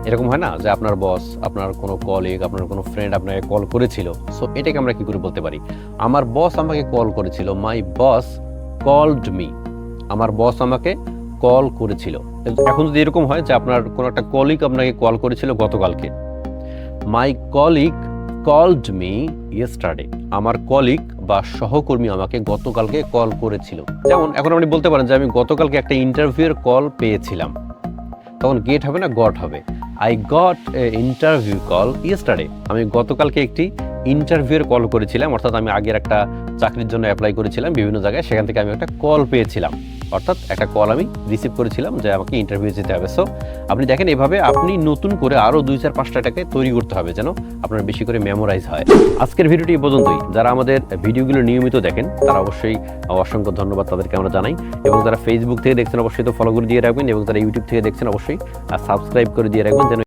এরকম হয় না যে আপনার বস, আপনার কোনো কলিগ, আপনার কোনো ফ্রেন্ড আপনাকে কল করেছিল। সো এটাকে আমরা কি করে বলতে পারি? আমার বস আমাকে কল করেছিল। মাই বস কলড মি। আমার বস আমাকে কল করেছিল। এখন যদি এরকম হয় যে আপনার কোনো একটা কলিগ আপনাকে কল করেছিল গতকালকে, my colleague called me yesterday. আমার কলিগ বা সহকর্মী আমাকে গতকালকে কল করেছিল। যেমন এখন আপনি বলতে পারেন যে আমি গতকালকে একটা ইন্টারভিউয়ের কল পেয়েছিলাম, তখন গেট হবে না গট হবে। I got a interview call yesterday. আমি গতকালকে একটি ইন্টারভিউয়ের কল করেছিলাম, অর্থাৎ আমি আগের একটা চাকরির জন্য অ্যাপ্লাই করেছিলাম বিভিন্ন জায়গায়, সেখান থেকে আমি একটা কল পেয়েছিলাম, অর্থাৎ একটা কল আমি রিসিভ করেছিলাম যে আমাকে ইন্টারভিউ যেতে হবে। সো আপনি দেখেন এভাবে আপনি নতুন করে আরও 2-4-5টাকে তৈরি করতে হবে যেন আপনার বেশি করে মেমোরাইজ হয়। আজকের ভিডিওটি এই পর্যন্তই। যারা আমাদের ভিডিওগুলো নিয়মিত দেখেন তারা অবশ্যই অসংখ্য ধন্যবাদ তাদেরকে আমরা জানাই, এবং যারা ফেসবুক থেকে দেখছেন অবশ্যই তো ফলো করে দিয়ে রাখবেন, এবং যারা ইউটিউব থেকে দেখছেন অবশ্যই সাবস্ক্রাইব করে দিয়ে রাখবেন যেন